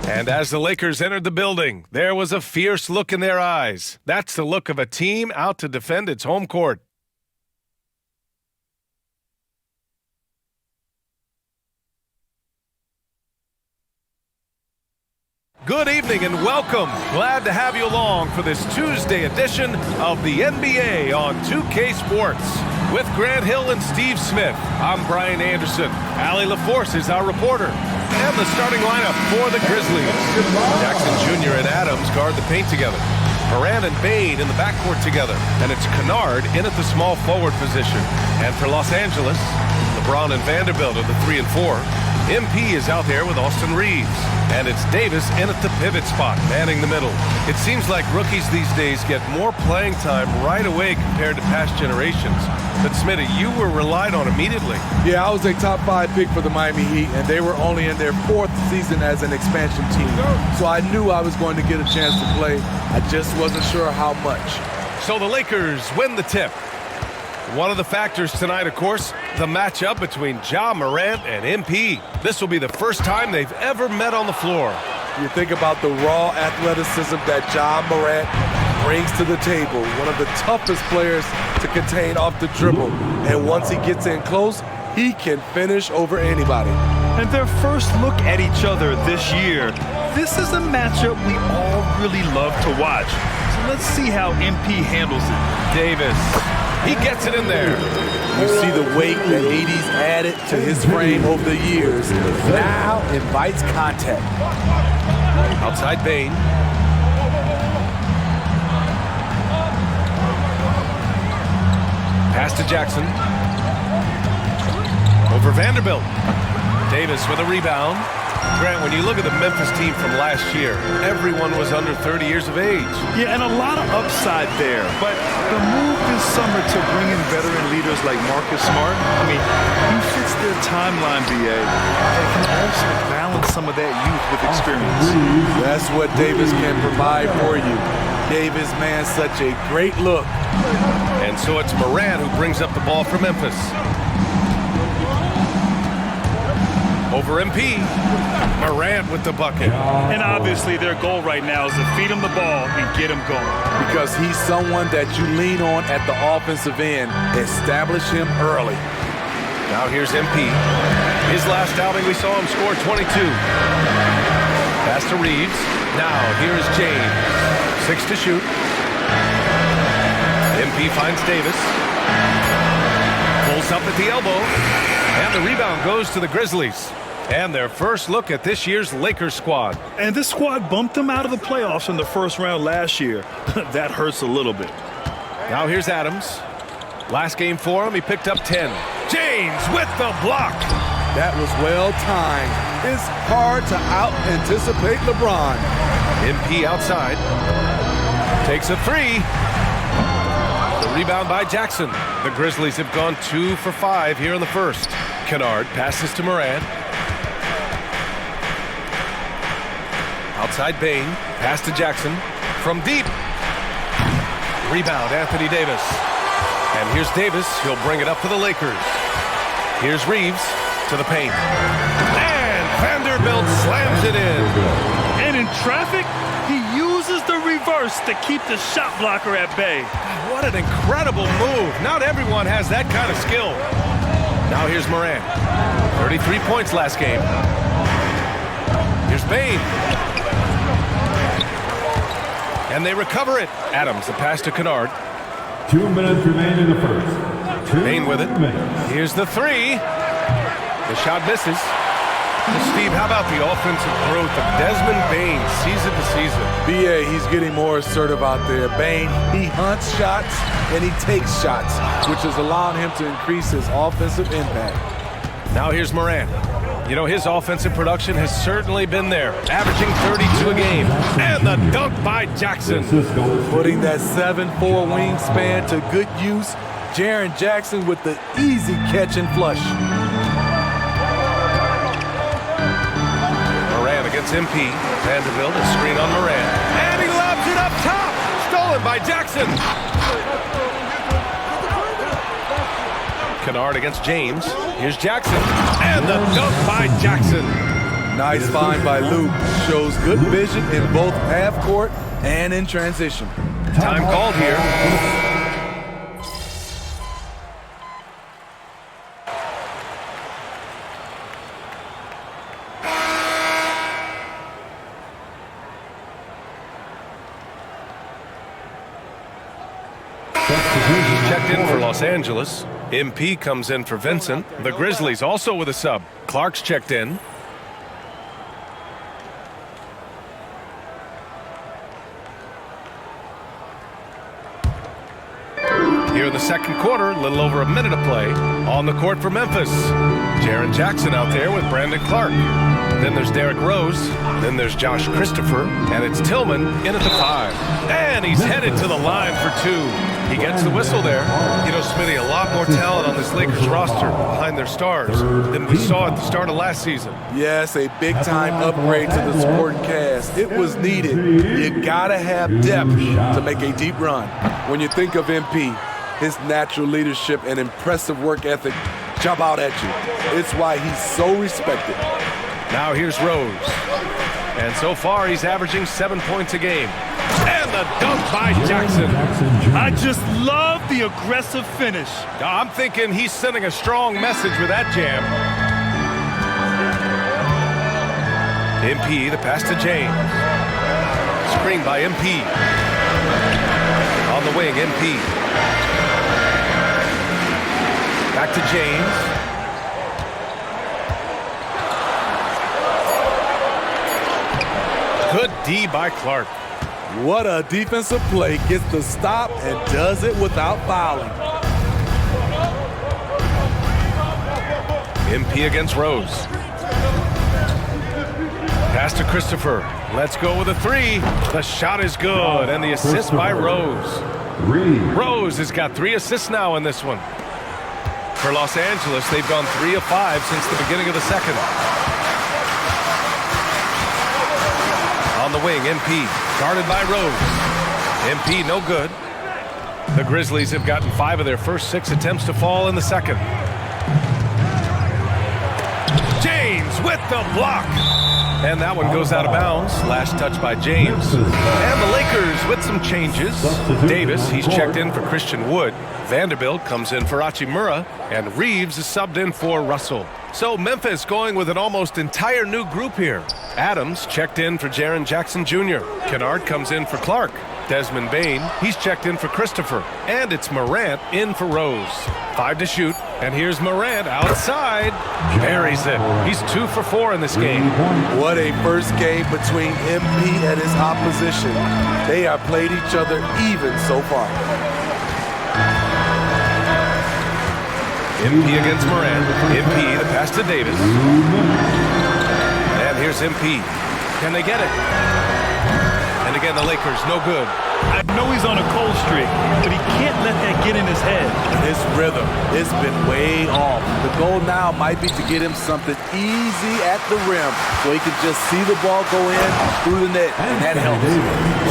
And as the Lakers entered the building, there was a fierce look in their eyes. That's the look of a team out to defend its home court. Good evening and welcome. Glad to have you along for this Tuesday edition of the NBA on 2K Sports. With Grant Hill and Steve Smith, I'm Brian Anderson. Allie LaForce is our reporter. And the starting lineup for the Grizzlies. Jackson Jr. and Adams guard the paint together. Morant and Bane in the backcourt together. And it's Kennard in at the small forward position. And for Los Angeles, LeBron and Vanderbilt are the 3 and 4. MP is out there with Austin Reeves. And it's Davis in at the pivot spot, manning the middle. It seems like rookies these days get more playing time right away compared to past generations. But Smitty, you were relied on immediately. Yeah, I was a top 5 pick for the Miami Heat, and they were only in their 4th season as an expansion team. So I knew I was going to get a chance to play. I just wasn't sure how much. So the Lakers win the tip. One of the factors tonight, of course, the matchup between Ja Morant and MP. This will be the first time they've ever met on the floor. You think about the raw athleticism that Ja Morant brings to the table. One of the toughest players to contain off the dribble. And once he gets in close, he can finish over anybody. And their first look at each other this year. This is a matchup we all really love to watch. So let's see how MP handles it. Davis. He gets it in there. You see the weight that AD's added to his frame over the years. Now invites contact. Outside Bane. Pass to Jackson. Over Vanderbilt. Davis with a rebound. Grant, when you look at the Memphis team from last year, everyone was under 30 years of age. Yeah, and a lot of upside there. But the move this summer to bring in veteran leaders like Marcus Smart, I mean, he fits their timeline, BA, and can also balance some of that youth with experience. That's what Davis can provide for you. Davis, man, such a great look. And so it's Morant who brings up the ball for Memphis. Over MP. Morant with the bucket. And obviously their goal right now is to feed him the ball and get him going. Because he's someone that you lean on at the offensive end. Establish him early. Now here's MP. His last outing we saw him score 22. Pass to Reeves. Now here's James. 6 to shoot. MP finds Davis. Pulls up at the elbow. And the rebound goes to the Grizzlies. And their first look at this year's Lakers squad. And this squad bumped them out of the playoffs in the first round last year. That hurts a little bit. Now here's Adams. Last game for him, he picked up 10. James with the block. That was well timed. It's hard to out-anticipate LeBron. MP outside. Takes a 3. The rebound by Jackson. The Grizzlies have gone 2 for 5 here in the first. Kennard passes to Morant. Outside Bane. Pass to Jackson. From deep. Rebound, Anthony Davis. And here's Davis. He'll bring it up for the Lakers. Here's Reeves to the paint. And Vanderbilt slams it in. And in traffic, he uses the reverse to keep the shot blocker at bay. What an incredible move. Not everyone has that kind of skill. Now here's Morant. 33 points last game. Here's Bane. And they recover it. Adams, the pass to Kennard. 2 minutes remain in the first. Bane with it. Here's the 3. The shot misses. Steve, how about the offensive growth of Desmond Bane season to season? BA, he's getting more assertive out there. Bane, he hunts shots and he takes shots, which has allowed him to increase his offensive impact. Now here's Morant. You know, his offensive production has certainly been there, averaging 32 a game. And the dunk by Jackson. Putting that 7'4" wingspan to good use. Jaren Jackson with the easy catch and flush. Morant against MP. Vanderbilt, a screen on Morant. And he lobs it up top. Stolen by Jackson. Kennard against James. Here's Jackson. And the dunk by Jackson. Nice find by Luke. Shows good vision in both half court and in transition. Time called here. Checked in for Los Angeles. MP comes in for Vincent. The Grizzlies also with a sub. Clark's checked in. Here in the second quarter, a little over a minute of play. On the court for Memphis. Jaren Jackson out there with Brandon Clark. Then there's Derrick Rose. Then there's Josh Christopher. And it's Tillman in at the 5. And he's headed to the line for 2. He gets the whistle there. You know, Smitty, a lot more talent on this Lakers roster behind their stars than we saw at the start of last season. Yes, a big-time upgrade to the supporting cast. It was needed. You gotta have depth to make a deep run. When you think of MP, his natural leadership and impressive work ethic jump out at you. It's why he's so respected. Now here's Rose. And so far, he's averaging 7 points a game. And the dunk by Jackson. I just love the aggressive finish. I'm thinking he's sending a strong message with that jam. MP, the pass to James. Screen by MP. On the wing, MP. Back to James. Good D by Clark. What a defensive play. Gets the stop and does it without fouling. MP against Rose. Pass to Christopher. Let's go with a 3. The shot is good, and the assist by Rose. Rose has got 3 assists now in this one. For Los Angeles, they've gone 3 of 5 since the beginning of the second. On the wing, MP, guarded by Rose. MP, no good. The Grizzlies have gotten 5 of their first 6 attempts to fall in the second. James with the block. And that one goes out of bounds. Last touch by James. And the Lakers with some changes. Davis, he's checked in for Christian Wood. Vanderbilt comes in for Hachimura. And Reeves is subbed in for Russell. So Memphis going with an almost entire new group here. Adams checked in for Jaren Jackson Jr. Kennard comes in for Clark. Desmond Bane, he's checked in for Christopher. And it's Morant in for Rose. 5 to shoot. And here's Morant outside. Buries it. He's 2 for 4 in this game. What a first game between MP and his opposition. They have played each other even so far. MP against Morant. MP, the pass to Davis. And here's MP. Can they get it? And again, the Lakers, no good. I know he's on a cold streak, but he can't let that get in his head. His rhythm has been way off. The goal now might be to get him something easy at the rim so he can just see the ball go in through the net, and that helps.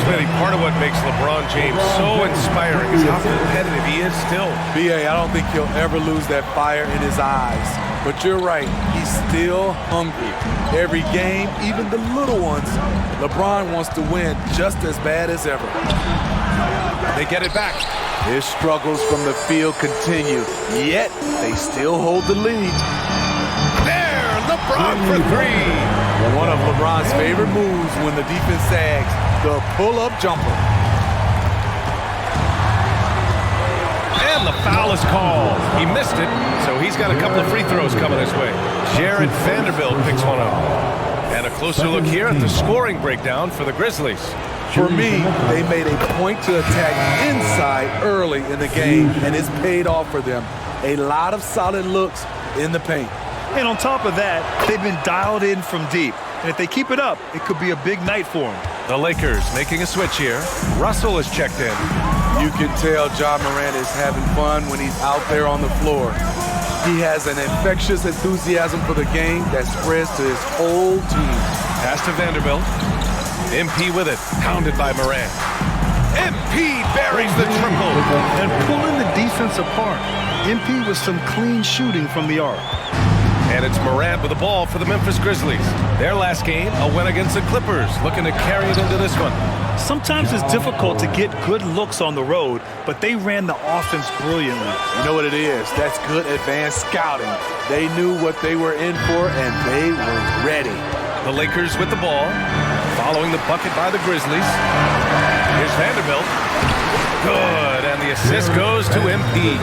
Smitty, part of what makes LeBron James so inspiring is how competitive he is still. B.A., I don't think he'll ever lose that fire in his eyes. But you're right, he's still hungry. Every game, even the little ones, LeBron wants to win just as bad as ever. They get it back. His struggles from the field continue, yet they still hold the lead. There, LeBron for 3. One of LeBron's favorite moves when the defense sags, the pull-up jumper. And the foul is called. He missed it, so he's got a couple of free throws coming his way. Jared Vanderbilt picks one up. And a closer look here at the scoring breakdown for the Grizzlies. For me, they made a point to attack inside early in the game, and it's paid off for them. A lot of solid looks in the paint. And on top of that, they've been dialed in from deep. And if they keep it up, it could be a big night for them. The Lakers making a switch here. Russell is checked in. You can tell Ja Morant is having fun when he's out there on the floor. He has an infectious enthusiasm for the game that spreads to his whole team. Pass to Vanderbilt. MP with it, pounded by Morant. MP buries the triple. And pulling the defense apart. MP with some clean shooting from the arc. And it's Morant with the ball for the Memphis Grizzlies. Their last game, a win against the Clippers, looking to carry it into this one. Sometimes it's difficult to get good looks on the road, but they ran the offense brilliantly. You know what it is? That's good advanced scouting. They knew what they were in for, and they were ready. The Lakers with the ball, following the bucket by the Grizzlies. Here's Vanderbilt. Good, and the assist goes to MP.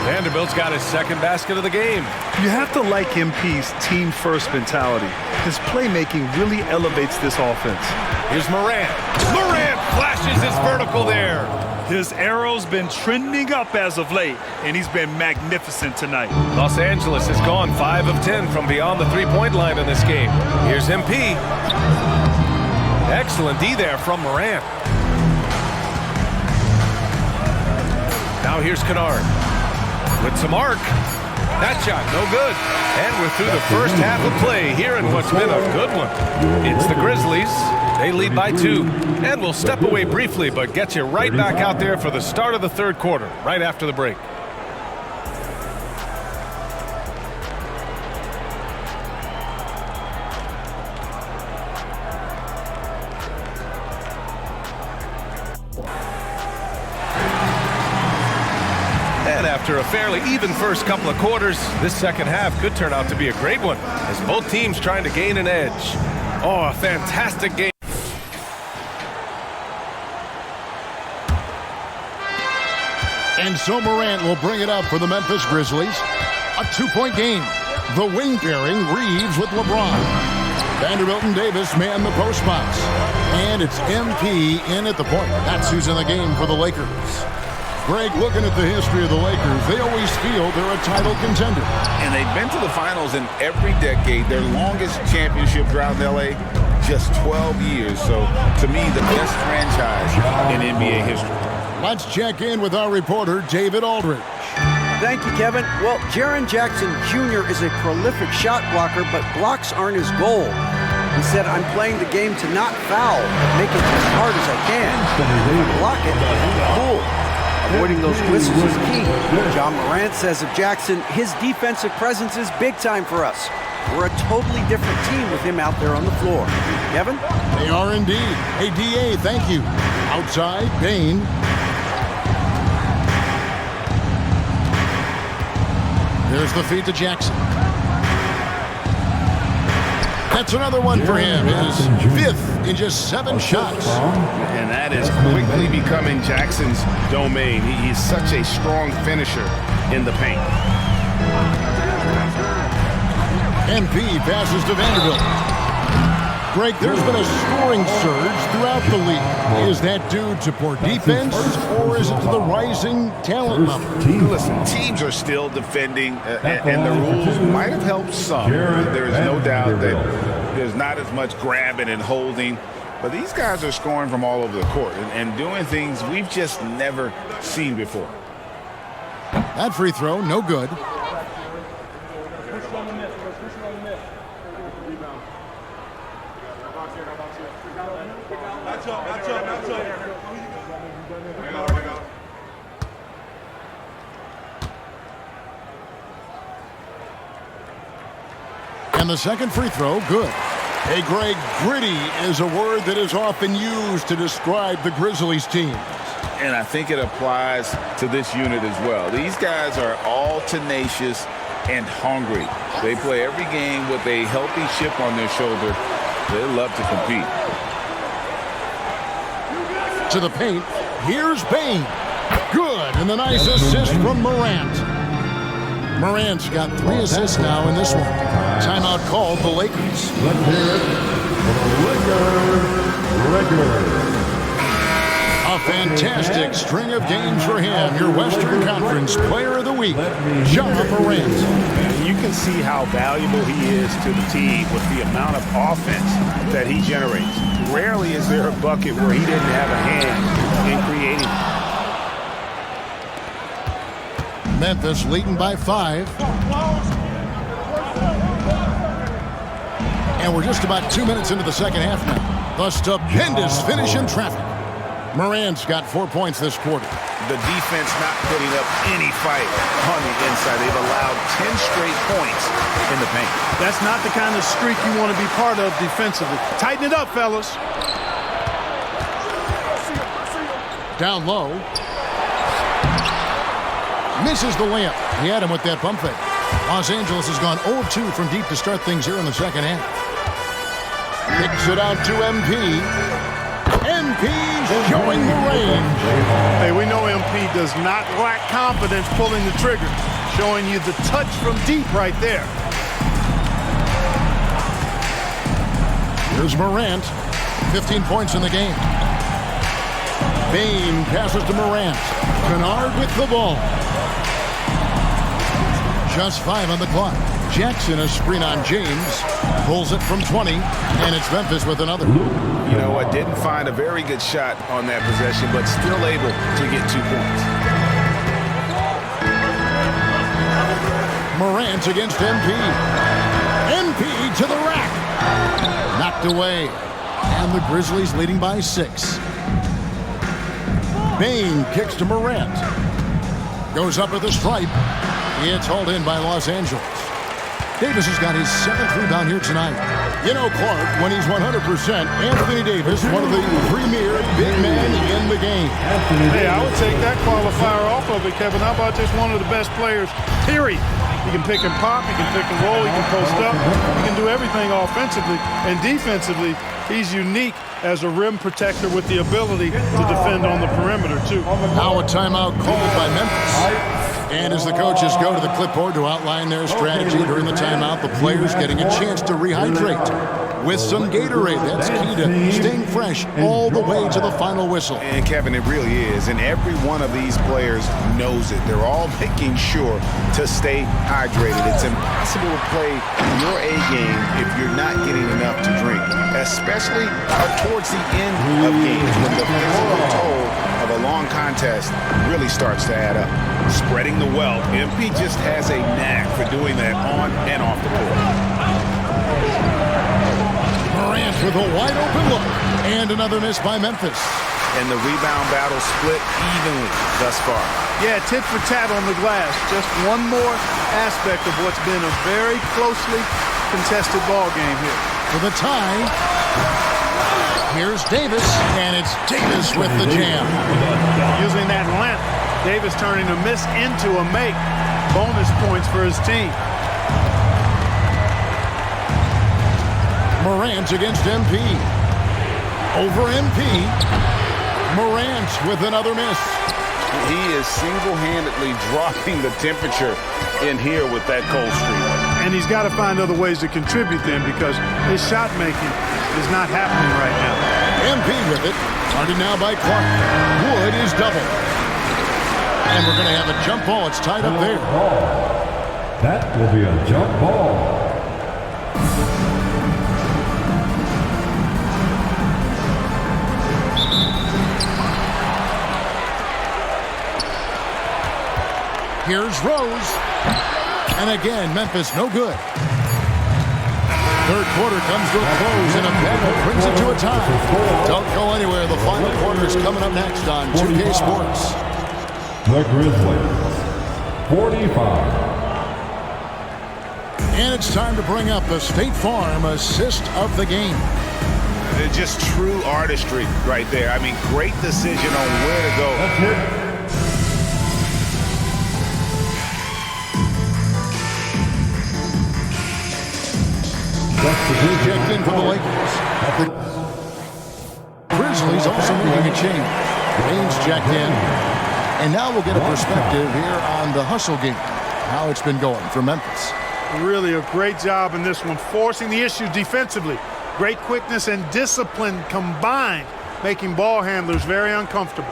Vanderbilt's got his second basket of the game. You have to like MP's team-first mentality. His playmaking really elevates this offense. Here's Morant. Morant flashes his vertical there. His arrow's been trending up as of late, and he's been magnificent tonight. Los Angeles has gone 5 of 10 from beyond the three-point line in this game. Here's MP. Excellent D there from Morant. Now here's Kennard. With some arc. That shot, no good. And we're through the first half of play here in what's been a good one. It's the Grizzlies. They lead by 2. And we'll step away briefly, but get you right back out there for the start of the third quarter, right after the break. And after a fairly even first couple of quarters, this second half could turn out to be a great one, as both teams trying to gain an edge. Oh, a fantastic game. And so Morant will bring it up for the Memphis Grizzlies. A 2-point game. The wing pairing, Reeves with LeBron. Vanderbilt and Davis man the post spots. And it's MP in at the point. That's who's in the game for the Lakers. Greg, looking at the history of the Lakers, they always feel they're a title contender. And they've been to the finals in every decade. Their longest championship drought in L.A., just 12 years. So, to me, the best franchise in NBA history. Let's check in with our reporter, David Aldridge. Thank you, Kevin. Well, Jaren Jackson Jr. is a prolific shot blocker, but blocks aren't his goal. He said, I'm playing the game to not foul, but make it as hard as I can. If I block it, cool. Avoiding those whistles is key. John Morant says of Jackson, his defensive presence is big time for us. We're a totally different team with him out there on the floor. Kevin? They are indeed. Hey, D.A., thank you. Outside, Bain. There's the feed to Jackson. That's another one for him. His 5th in just 7 shots. And that is quickly becoming Jackson's domain. He's such a strong finisher in the paint. MP passes to Vanderbilt. Greg, there's been a scoring surge throughout the league. Is that due to poor defense, or is it to the rising talent level? Listen, teams are still defending, and the rules might have helped some. There is no doubt that there's not as much grabbing and holding, but these guys are scoring from all over the court and doing things we've just never seen before. That free throw, no good. And the second free throw, good. Hey, Greg, gritty is a word that is often used to describe the Grizzlies team. And I think it applies to this unit as well. These guys are all tenacious and hungry. They play every game with a healthy chip on their shoulder. They love to compete. To the paint, here's Bain. Good, and the nice assist from Morant. Morant's got 3 assists now in this one. Timeout called the Lakers. Let's hear it for the Lakers. A fantastic string of games for him. Your Western Conference Player of the Week, John Morant. You can see how valuable he is to the team with the amount of offense that he generates. Rarely is there a bucket where he didn't have a hand in creating. Memphis leading by 5. And we're just about 2 minutes into the second half now. The stupendous finish in traffic. Morant's got 4 points this quarter. the defense not putting up any fight on the inside. They've allowed 10 straight points in the paint. That's not the kind of streak you want to be part of defensively. Tighten it up, fellas. Down low. Misses the layup. He had him with that pump fake. Los Angeles has gone 0-2 from deep to start things here in the second half. Kicks it out to MP. MP showing the range. Hey, we know MP does not lack confidence pulling the trigger. Showing you the touch from deep right there. Here's Morant. 15 points in the game. Bain passes to Morant. Kennard with the ball. Just 5 on the clock. Jackson, a screen on James. Pulls it from 20. And it's Memphis with another. You know what? Didn't find a very good shot on that possession, but still able to get 2 points. Morant against MP. MP to the rack. Knocked away. And the Grizzlies leading by 6. Bain kicks to Morant. Goes up at the stripe. It's hauled in by Los Angeles. Davis has got his 7th rebound here tonight. You know, Clark, when he's 100%, Anthony Davis, one of the premier big men in the game. Hey, I would take that qualifier off of it, Kevin. How about just one of the best players, period? He can pick and pop, he can pick and roll, he can post up, he can do everything offensively. And defensively, he's unique as a rim protector with the ability to defend on the perimeter, too. Now a timeout called by Memphis. And as the coaches go to the clipboard to outline their strategy during the timeout, the players getting a chance to rehydrate with some Gatorade. That's key to staying fresh all the way to the final whistle. And Kevin, it really is. And every one of these players knows it. They're all making sure to stay hydrated. It's impossible to play your A game if you're not getting enough to drink, especially towards the end of games when the physical toll of a long contest really starts to add up. Spreading the wealth, MP just has a knack for doing that on and off the court. Morant with a wide open look. And another miss by Memphis. And the rebound battle split evenly thus far. Yeah, tit for tat on the glass. Just one more aspect of what's been a very closely contested ball game here. For the tie, here's Davis, and it's Davis with the jam. Using that length, Davis turning a miss into a make. Bonus points for his team. Morant against MP. Over MP. Morant with another miss. He is single-handedly dropping the temperature in here with that cold streak. And he's got to find other ways to contribute then, because his shot making is not happening right now. MP with it. Guarded now by Clark. Wood is double. And we're going to have a jump ball. It's tied up there. That will be a jump ball. Here's Rose. And again, Memphis no good. Third quarter comes to a close, and a battle brings it to a tie. Don't go anywhere. The final quarter is coming up next on 2K Sports. The Grizzlies, 45. And it's time to bring up the State Farm assist of the game. It's just true artistry right there. I mean, great decision on where to go. That's it. Checked in for the Lakers. Grizzlies also making a change. Baines checked in. And now we'll get a perspective here on the hustle game, how it's been going for Memphis. Really a great job in this one, forcing the issue defensively. Great quickness and discipline combined, making ball handlers very uncomfortable.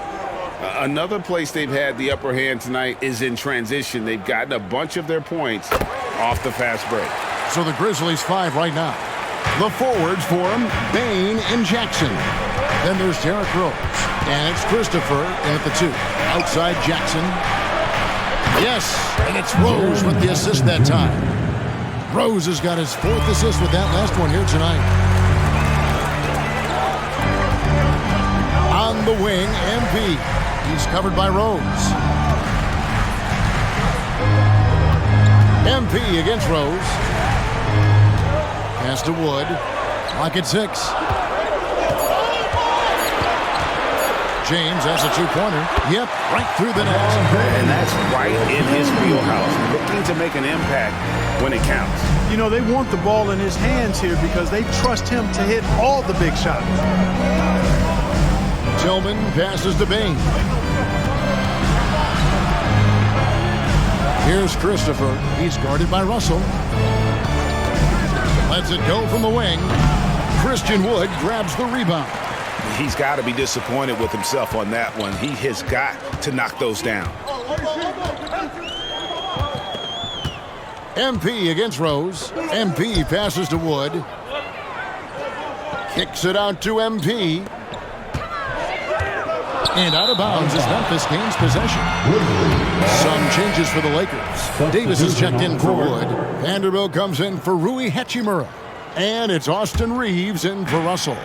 Another place they've had the upper hand tonight is in transition. They've gotten a bunch of their points off the fast break. So the Grizzlies 5 right now. The forwards for him, Bain and Jackson. Then there's Derrick Rose. And it's Christopher in at the 2. Outside Jackson. Yes, and it's Rose with the assist that time. Rose has got his 4th assist with that last one here tonight. On On the wing, MP. He's covered by Rose. MP against Rose. Pass to Wood. Clock at 6. James has a two-pointer. Yep, right through the net. And that's right in his wheelhouse. Looking to make an impact when it counts. You know, they want the ball in his hands here because they trust him to hit all the big shots. Tillman passes to Bain. Here's Christopher. He's guarded by Russell. Lets it go from the wing. Christian Wood grabs the rebound. He's got to be disappointed with himself on that one. He has got to knock those down. MP against Rose. MP passes to Wood. Kicks it out to MP. And out of bounds as Memphis gains possession. Some changes for the Lakers. Davis is checked in for Wood. Vanderbilt comes in for Rui Hachimura. And it's Austin Reeves in for Russell.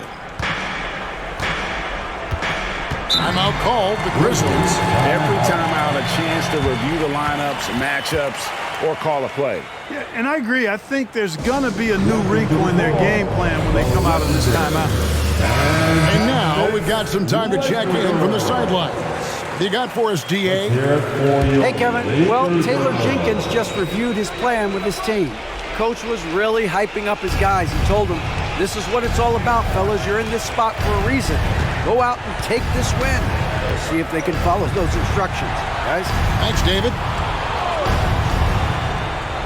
Timeout called, the Grizzlies. Every timeout, a chance to review the lineups, matchups, or call a play. Yeah, and I agree. I think there's going to be a new wrinkle in their game plan when they come out of this timeout. And now we've got some time to check in from the sidelines. You got for us, DA? Hey, Kevin. Well, Taylor Jenkins just reviewed his plan with his team. Coach was really hyping up his guys. He told them, this is what it's all about, fellas. You're in this spot for a reason. Go out and take this win. We'll see if they can follow those instructions, guys. Thanks, David.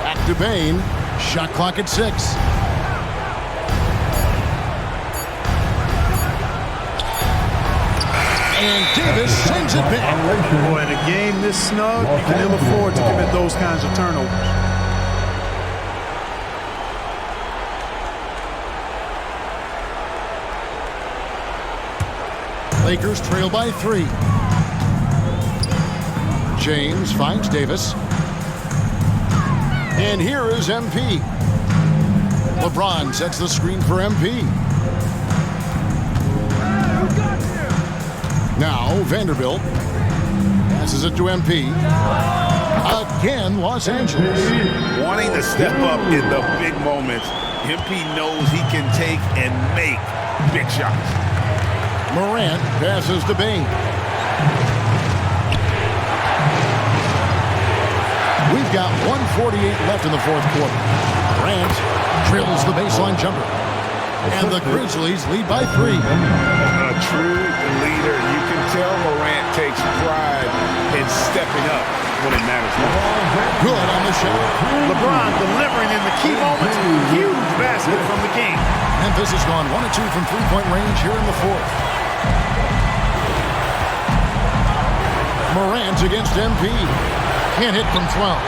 Back to Bain. Shot clock at 6. And Davis sends it back. Boy, in a game this snug, you can ill afford to commit those kinds of turnovers. Lakers trail by 3. James finds Davis. And here is MP. LeBron sets the screen for MP. Now Vanderbilt passes it to MP. Again, Los Angeles. Wanting to step up in the big moments, MP knows he can take and make big shots. Morant passes to Bain. We've got 1:48 left in the fourth quarter. Morant drills the baseline jumper. And the Grizzlies lead by 3. A true leader. You can tell Morant takes pride in stepping up when it matters most. Good on the shot. LeBron delivering in the key moments. Huge basket from the game. Memphis has gone 1 of 2 from three-point range here in the fourth. Morant against MP. Can't hit from 12.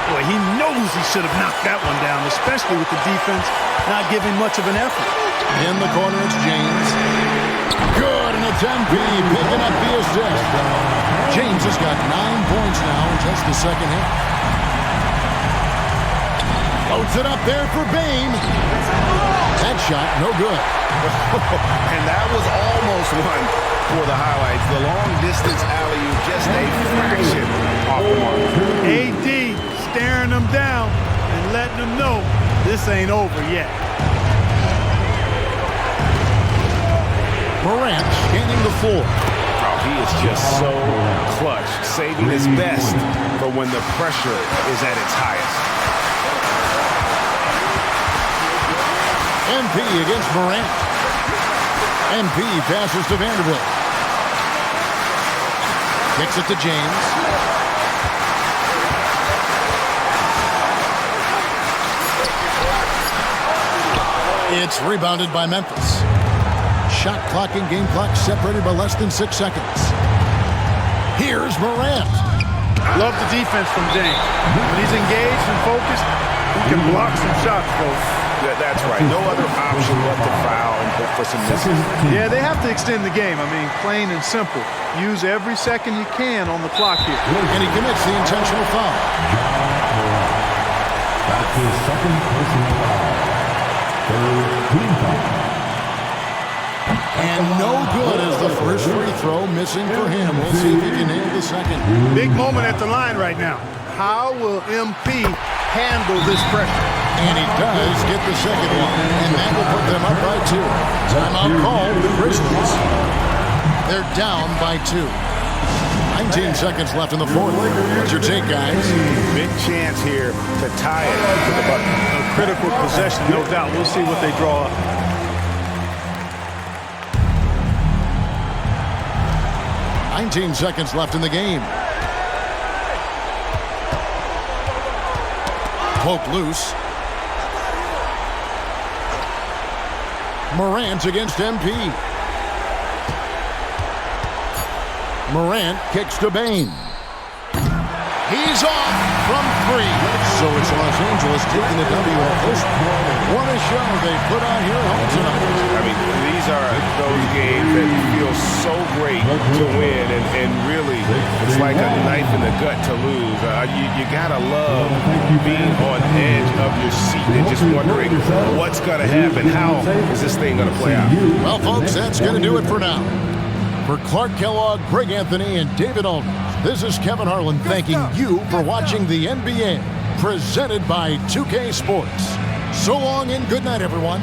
Boy, he knows he should have knocked that one down, especially with the defense not giving much of an effort. In the corner, it's James. Good, and it's MP picking up the assist. James has got 9 points now in just the second half. Loads it up there for Bain. That shot, no good. And that was almost one for the highlights. The long-distance alley-oop, just a fraction off the mark. AD staring them down and letting them know this ain't over yet. Morant scanning the floor. Oh, he is just so clutch, saving his best for when the pressure is at its highest. MP against Morant. MP passes to Vanderbilt. Kicks it to James. It's rebounded by Memphis. Shot clock and game clock separated by less than 6 seconds. Here's Morant. Love the defense from James. When he's engaged and focused, he can block some shots, folks. That's right. No other option but to foul and hope for some misses. Yeah, they have to extend the game. I mean, plain and simple. Use every second you can on the clock here. And he commits the intentional foul. That's his second personal foul. Third team foul. And And no good as the first free throw missing for him. We'll see if he can nail the second. Big moment at the line right now. How will MP handle this pressure? And he does get the second one. And that will put them up by 2. Timeout called the Grizzlies. They're down by 2. 19 seconds left in the fourth. What's your take, guys? Big chance here to tie it to the bucket. A critical possession, no doubt. We'll see what they draw up. $19 seconds left in the game. Poke loose. Morant against MP. Morant kicks to Bain. He's off from 3. So it's Los Angeles taking the W off this one. What a show they put on here home tonight. I mean, these are those games that feel so great to win, and really, it's like a knife in the gut to lose. You gotta love being on edge of your seat and just wondering what's gonna happen. How is this thing gonna play out? Well, folks, that's gonna do it for now. For Clark Kellogg, Greg Anthony, and David Aldridge, this is Kevin Harlan thanking you for watching the NBA, presented by 2K Sports. So long and good night, everyone.